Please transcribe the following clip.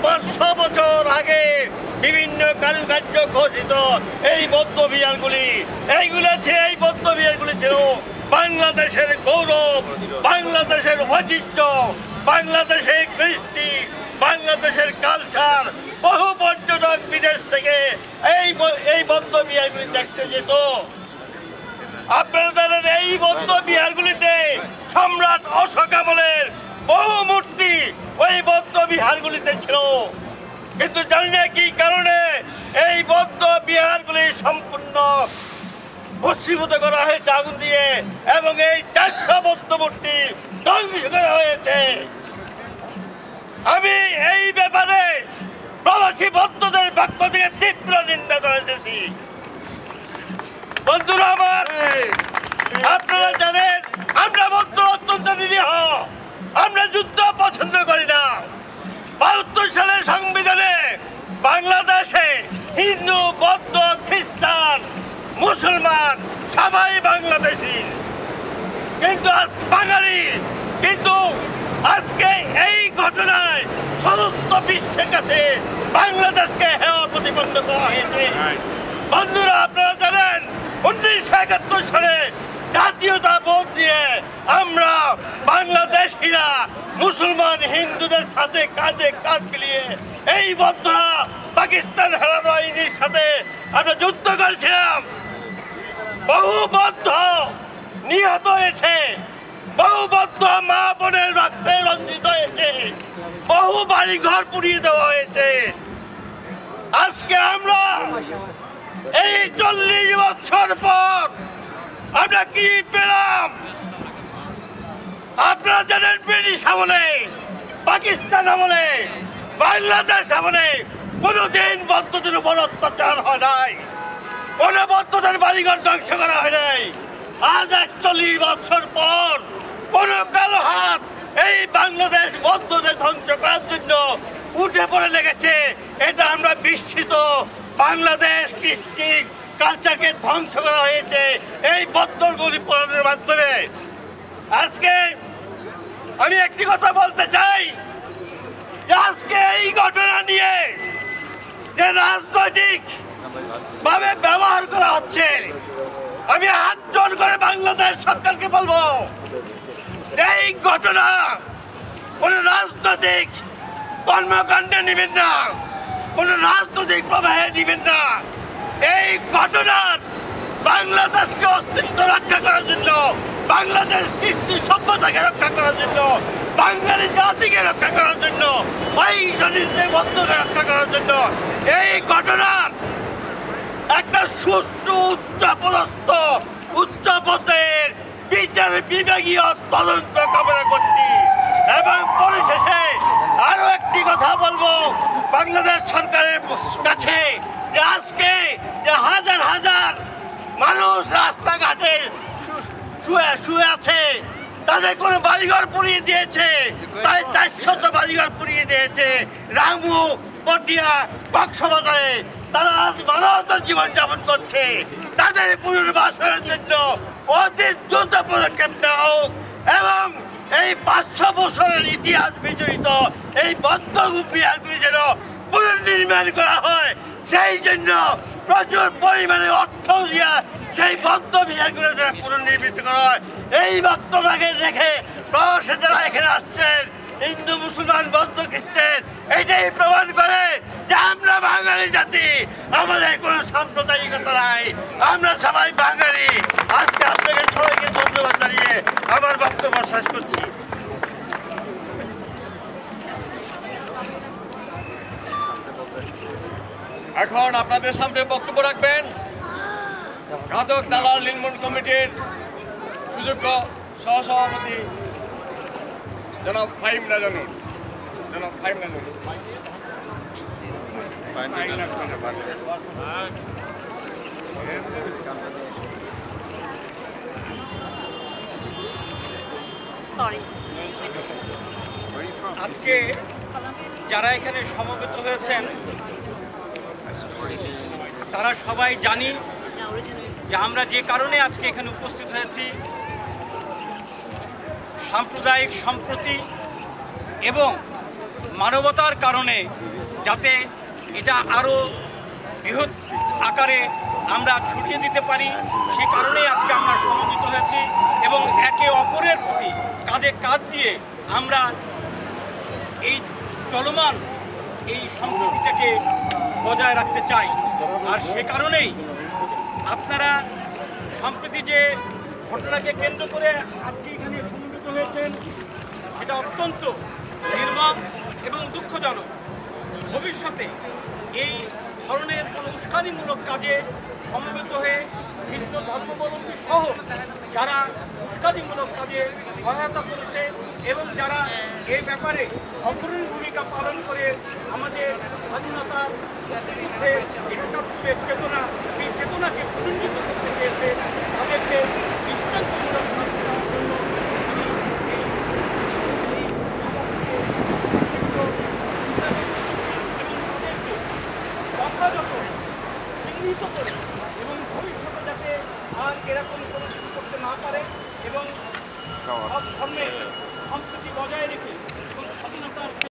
500 বছর আগে বিভিন্ন কারুকার্য ঘোষিত এই বৌদ্ধ বিহারগুলি, এই বৌদ্ধ বিহারগুলি ছিল বাংলাদেশের গৌরব, বাংলাদেশের ঐতিহ্য, বাংলাদেশের কৃষ্টি, বাংলাদেশের কালচার। বহু পর্যটক বিদেশ থেকে এই বৌদ্ধ বিহারগুলি দেখতে যেত। আপনারা জানেন এই বৌদ্ধ বিহারগুলিতে সম্রাট অশোক আমলের বহু মূর্তি ওই বৌদ্ধ বিহারগুলিতে ছিল, কিন্তু জানি না কি কারণে এই বৌদ্ধ বিহারগুলি সম্পূর্ণ ভস্মীভূত করা হয়েছে আগুন দিয়ে, এবং এই 400 বৌদ্ধ মূর্তি ধ্বংস করা হয়েছে। আমি এই ব্যাপারে প্রবাসী বৌদ্ধদের পক্ষ থেকে তীব্র নিন্দা জানাতেছি। বন্ধুরা আমার, আপনারা জানেন আমরা বৌদ্ধ অত্যন্ত নিরীহ, আমরা যুদ্ধ পছন্দ করি না। 72 সালের সংবিধানে বাংলাদেশে হিন্দু, বৌদ্ধ, খ্রিস্টান, মুসলমান সবাই বাংলাদেশী, কিন্তু বাঙালি। কিন্তু আজকে এই ঘটনায় সমস্ত বিশ্বের কাছে বাংলাদেশকে হেয় প্রতিপন্ন করা হয়েছে। বন্ধুরা আপনারা জানেন 1971 সালে জাতীয়তা ভোট দিয়ে আমরা বাংলাদেশিরা মুসলমান হিন্দুদের সাথে কাঁধে কাঁধ মিলিয়ে এই বৌদ্ধরা পাকিস্তান হারানো বাহিনীর সাথে আমরা যুদ্ধ করেছিলাম। বহু বৌদ্ধ নিহত হয়েছে, বহু বৌদ্ধ মা বোনের রক্তে রঞ্জিত হয়েছে, বহু বাড়ি ঘর পুড়িয়ে দেওয়া হয়েছে। আজকে আমরা এই 40 বছর পর আমরা কি পেলাম? আপনারা জানেন ব্রিটিশ আমলে, পাকিস্তান আমলে, বাংলাদেশ আমলে কোনোদিন বৌদ্ধদের উপর অত্যাচার হয় নাই, কোনো বৌদ্ধদের বাড়িঘর ধ্বংস করা হয় নাই। আজ 41 বছর পর কোন কালো হাত এই বাংলাদেশ বৌদ্ধদের ধ্বংস করার জন্য উঠে পড়ে লেগেছে, এটা আমরা বিস্মিত। বাংলাদেশ কৃষ্টি কালচারকে ধ্বংস করা হয়েছে এই বৌদ্ধগুলি পড়ানোর মাধ্যমে। আজকে আমি একটি কথা বলতে চাই যে আজকে এই ঘটনা নিয়ে যে রাজনৈতিক ভাবে ব্যবহার করা হচ্ছে, আমি হাত জোড় করে বাংলাদেশ সরকারকে বলবো এই ঘটনা কোন রাজনৈতিক কর্মকাণ্ডে নেবেন না, কোন রাজনৈতিক প্রবাহে নেবেন না। এই ঘটনার বাংলাদেশকে অস্তিত্ব রক্ষা করার জন্য, বাংলাদেশ কৃষ্টি সভ্যতাকে রক্ষা করার জন্য, বাঙালি জাতিকে রক্ষা করার জন্য, বৌদ্ধকে রক্ষা করার জন্য এই ঘটনার একটা সুষ্ঠু উচ্চ পদের বিচার বিভাগীয় তদন্ত কামনা করছি। এবং পরিশেষে আরো একটি কথা বলবো বাংলাদেশ সরকারের কাছে যে আজকে যে হাজার হাজার মানুষ রাস্তাঘাটে শুয়ে আছে, তাদের কোনো বাড়িঘর পুড়িয়ে দিয়েছে, প্রায় 400 বাড়িঘর পুড়িয়ে দিয়েছে রামু, পটিয়া, কক্সবাজারে। তারা আজ মানবতার জীবনযাপন করছে, তাদের পুনর্বাসনের জন্য অতি দ্রুত পদক্ষেপ নেওয়া হোক এবং এই 500 বছরের ইতিহাস বিজড়িত এই বৌদ্ধ বিহারগুলি যেন পুনর্নির্মাণ করা হয়, সেই জন্য প্রচুর পরিমাণে অর্থ দিয়া সেই বৌদ্ধ বিহারগুলো যেন পুনর্নির্মিত করা হয়। এই বক্তব্যকে রেখে প্রবাসী যারা এখানে আসছেন, হিন্দু, মুসলমান, বৌদ্ধ, খ্রিস্টান, এটাই প্রমাণ করে যে আমরা বাঙালি জাতি, আমাদের কোনো সাম্প্রদায়িকতা নাই, আমরা সবাই বাঙালি। আজকে আপনাদের সবাইকে ধন্যবাদ জানিয়ে আমার বক্তব্য শেষ করছি। এখন আপনাদের সামনে বক্তব্য রাখবেন ঘাতক দালাল নির্মূল কমিটির সুযোগ্য সহসভাপতি জনাব ফাহিম রাজানুর। আজকে যারা এখানে সমবেত হয়েছেন তারা সবাই জানি যে আমরা যে কারণে আজকে এখানে উপস্থিত হয়েছি, সাম্প্রদায়িক সম্প্রীতি এবং মানবতার কারণে যাতে এটা আরও বৃহৎ আকারে আমরা ছড়িয়ে দিতে পারি, সে কারণেই আজকে আমরা সমবেত হয়েছি এবং একে অপরের প্রতি কাঁধে কাঁধ দিয়ে আমরা এই চলমান এই সম্প্রীতিটাকে বজায় রাখতে চাই। আর সে কারণেই আপনারা সম্প্রতি যে ঘটনাকে কেন্দ্র করে আজকে এখানে সমবেত হয়েছেন, সেটা অত্যন্ত নির্মম এবং দুঃখজনক। ভবিষ্যতে এই ধরনের কোনো উস্কানিমূলক কাজে সমবেত হয়ে ভিন্ন ধর্মাবলম্বী সহ যারা উস্কানিমূলক কাজে সহায়তা করেছে এবং যারা এই ব্যাপারে অগ্রণী ভূমিকা পালন করে আমাদের স্বাধীনতার বিরুদ্ধে একাত্তরের চেতনা, সেই চেতনাকে প্রতিষ্ঠিত করতে চেয়েছে, তাদেরকে দৃষ্টান্তমূলক শাস্তি দেওয়ার জন্য যথাযথ চিহ্নিত করে এবং ভবিষ্যতে যাতে আর এরকম কোনো কিছু করতে না পারে এবং সব ধর্মের সম্প্রীতি বজায় রেখে এবং স্বাধীনতার